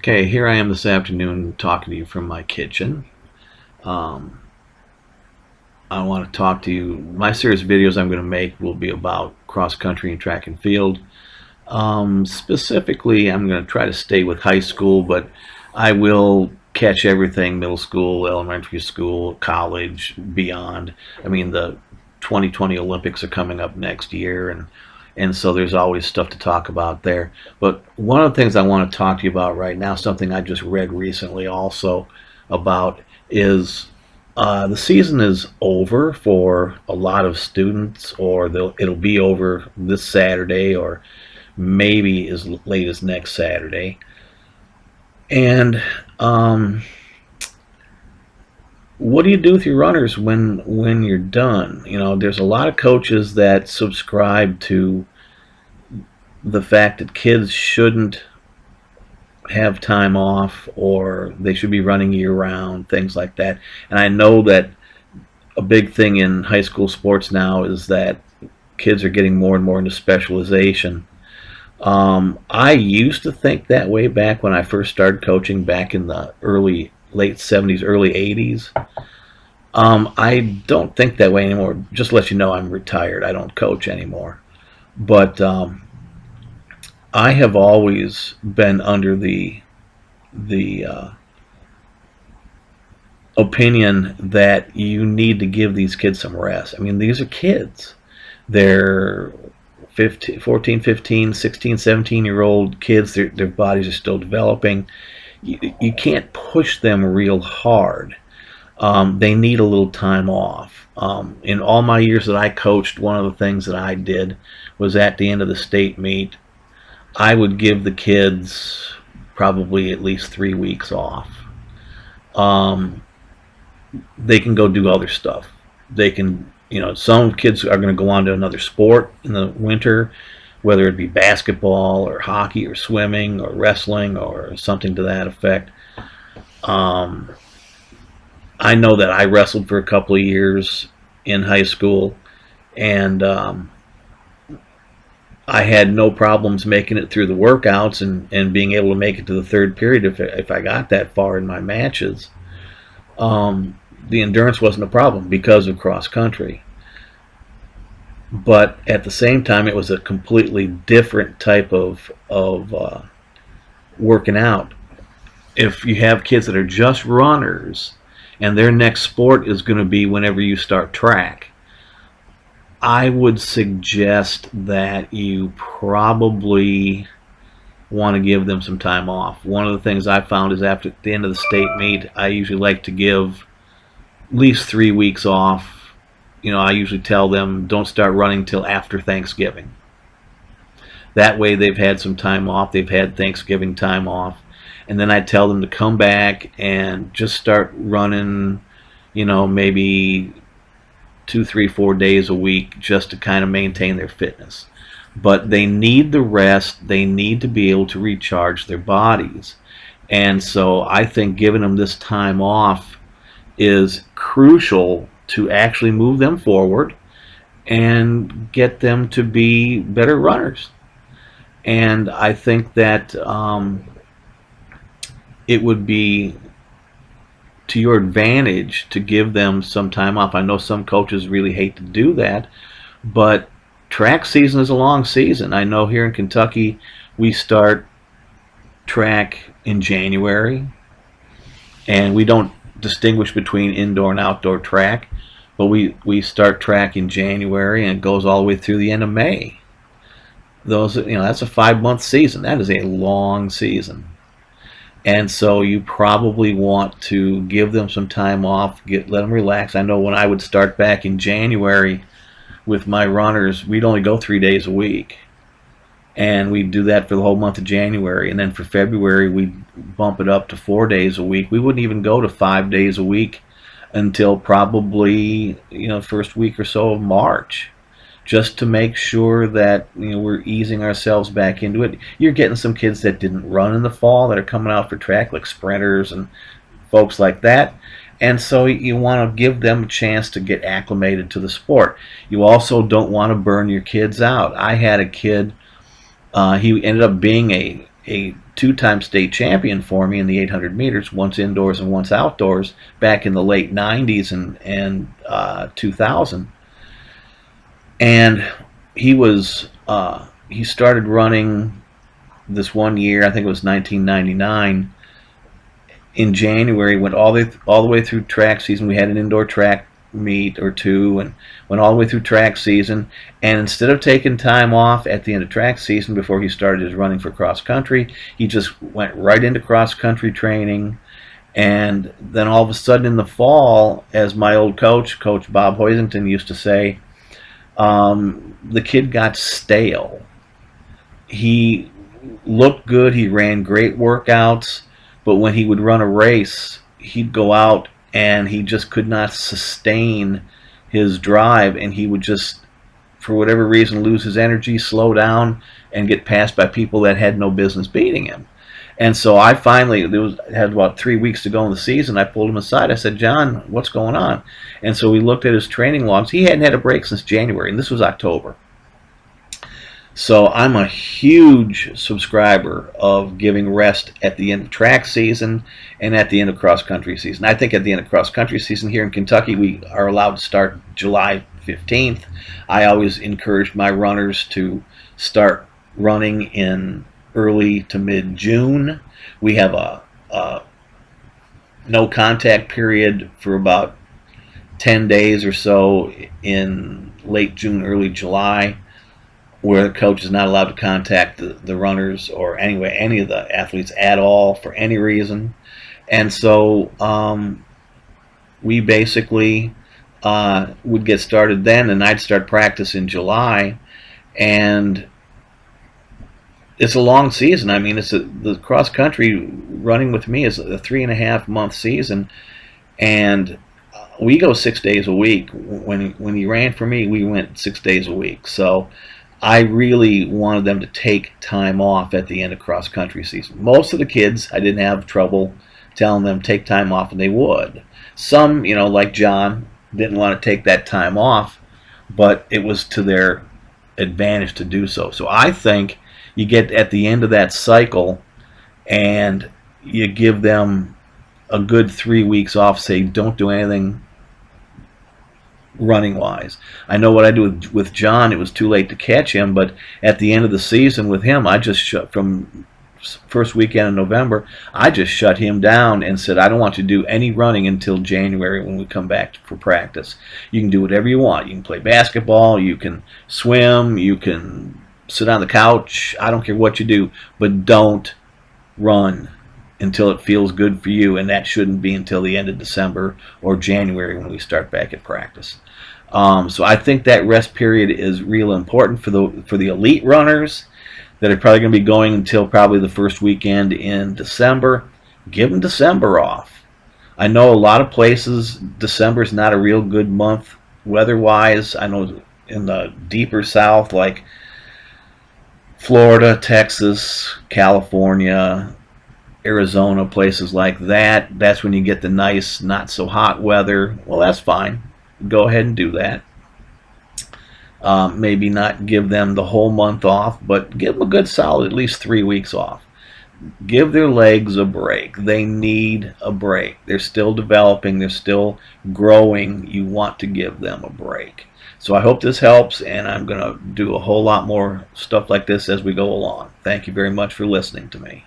Okay, here I am this afternoon talking to you from my kitchen. Um, I want to talk to you. My series of videos I'm going to make will be about cross country and track and field. Specifically, I'm going to try to stay with high school, but I will catch everything middle school, elementary school, college, beyond. I mean, the 2020 Olympics are coming up next year, and so there's always stuff to talk about there. But one of the things I want to talk to you about right now, something I just read recently also about, is the season is over for a lot of students, or it'll be over this Saturday, or maybe as late as next Saturday. And what do you do with your runners when you're done? You know, there's a lot of coaches that subscribe to the fact that kids shouldn't have time off, or they should be running year round, things like that. And I know that a big thing in high school sports now is that kids are getting more and more into specialization. I used to think that way back when I first started coaching back in the late 70s, early 80s. I don't think that way anymore. Just to let you know, I'm retired. I don't coach anymore. But I have always been under the opinion that you need to give these kids some rest. I mean, these are kids. They're 15, 14, 15, 16, 17-year-old kids. Their bodies are still developing. You can't push them real hard. They need a little time off. In all my years that I coached, one of the things that I did was at the end of the state meet, I would give the kids probably at least 3 weeks off. They can go do other stuff. They can, some kids are going to go on to another sport in the winter, whether it be basketball or hockey or swimming or wrestling or something to that effect. I know that I wrestled for a couple of years in high school, and I had no problems making it through the workouts and being able to make it to the third period if I got that far in my matches. The endurance wasn't a problem because of cross country. But at the same time, it was a completely different type of working out. If you have kids that are just runners and their next sport is going to be whenever you start track, I would suggest that you probably want to give them some time off. One of the things I found is after the end of the state meet, I usually like to give at least 3 weeks off. I usually tell them don't start running till after Thanksgiving. That way they've had some time off. They've had Thanksgiving time off. And then I tell them to come back and just start running, maybe 2, 3, 4 days a week just to kind of maintain their fitness. But they need the rest. They need to be able to recharge their bodies. And so I think giving them this time off is crucial to actually move them forward and get them to be better runners. And I think that it would be to your advantage to give them some time off. I know some coaches really hate to do that, but track season is a long season. I know here in Kentucky we start track in January, and we don't distinguish between indoor and outdoor track, but we start track in January and it goes all the way through the end of May. That's a 5-month season. That is a long season. And so you probably want to give them some time off, let them relax. I know when I would start back in January with my runners, we'd only go 3 days a week. And we'd do that for the whole month of January. And then for February, we'd bump it up to 4 days a week. We wouldn't even go to 5 days a week until probably, first week or so of March, just to make sure that we're easing ourselves back into it. You're getting some kids that didn't run in the fall that are coming out for track, like sprinters and folks like that. And so you want to give them a chance to get acclimated to the sport. You also don't want to burn your kids out. I had a kid, he ended up being a two-time state champion for me in the 800 meters, once indoors and once outdoors, back in the late 90s and 2000. And he started running this one year, I think it was 1999. In January, went all the way through track season. We had an indoor track meet or two, and went all the way through track season. And instead of taking time off at the end of track season before he started his running for cross country, he just went right into cross country training. And then all of a sudden in the fall, as my old coach, Coach Bob Hoisington, used to say, the kid got stale. He looked good. He ran great workouts. But when he would run a race, he'd go out and he just could not sustain his drive, and he would just, for whatever reason, lose his energy, slow down, and get passed by people that had no business beating him. And so I finally, had about 3 weeks to go in the season, I pulled him aside. I said, John, what's going on? And so we looked at his training logs. He hadn't had a break since January, and this was October. So I'm a huge subscriber of giving rest at the end of track season and at the end of cross-country season. I think at the end of cross-country season here in Kentucky, we are allowed to start July 15th. I always encourage my runners to start running in early to mid-June. We have a no contact period for about 10 days or so in late June, early July, where the coach is not allowed to contact the runners or any of the athletes at all for any reason. And so we basically would get started then, and I'd start practice in July. And it's a long season. I mean, the cross country running with me is a 3.5 month season, and we go 6 days a week. When he ran for me, we went 6 days a week. So I really wanted them to take time off at the end of cross country season. Most of the kids, I didn't have trouble telling them take time off, and they would. Some, like John, didn't want to take that time off, but it was to their advantage to do so. So I think you get at the end of that cycle and you give them a good 3 weeks off, say don't do anything running wise. I know what I do with John. It was too late to catch him, but at the end of the season with him, I just shut, from first weekend in November, I just shut him down and said, I don't want you to do any running until January when we come back for practice. You can do whatever you want. You can play basketball, you can swim, you can sit on the couch, I don't care what you do, but don't run until it feels good for you, and that shouldn't be until the end of December or January when we start back at practice. So I think that rest period is real important for the elite runners that are probably going to be going until probably the first weekend in December. Give them December off. I know a lot of places December is not a real good month weather-wise. I know in the deeper south, like Florida, Texas, California, Arizona, places like that, that's when you get the nice, not so hot weather. Well, that's fine. Go ahead and do that. Maybe not give them the whole month off, but give them a good solid at least 3 weeks off. Give their legs a break. They need a break. They're still developing. They're still growing. You want to give them a break. So I hope this helps, and I'm going to do a whole lot more stuff like this as we go along. Thank you very much for listening to me.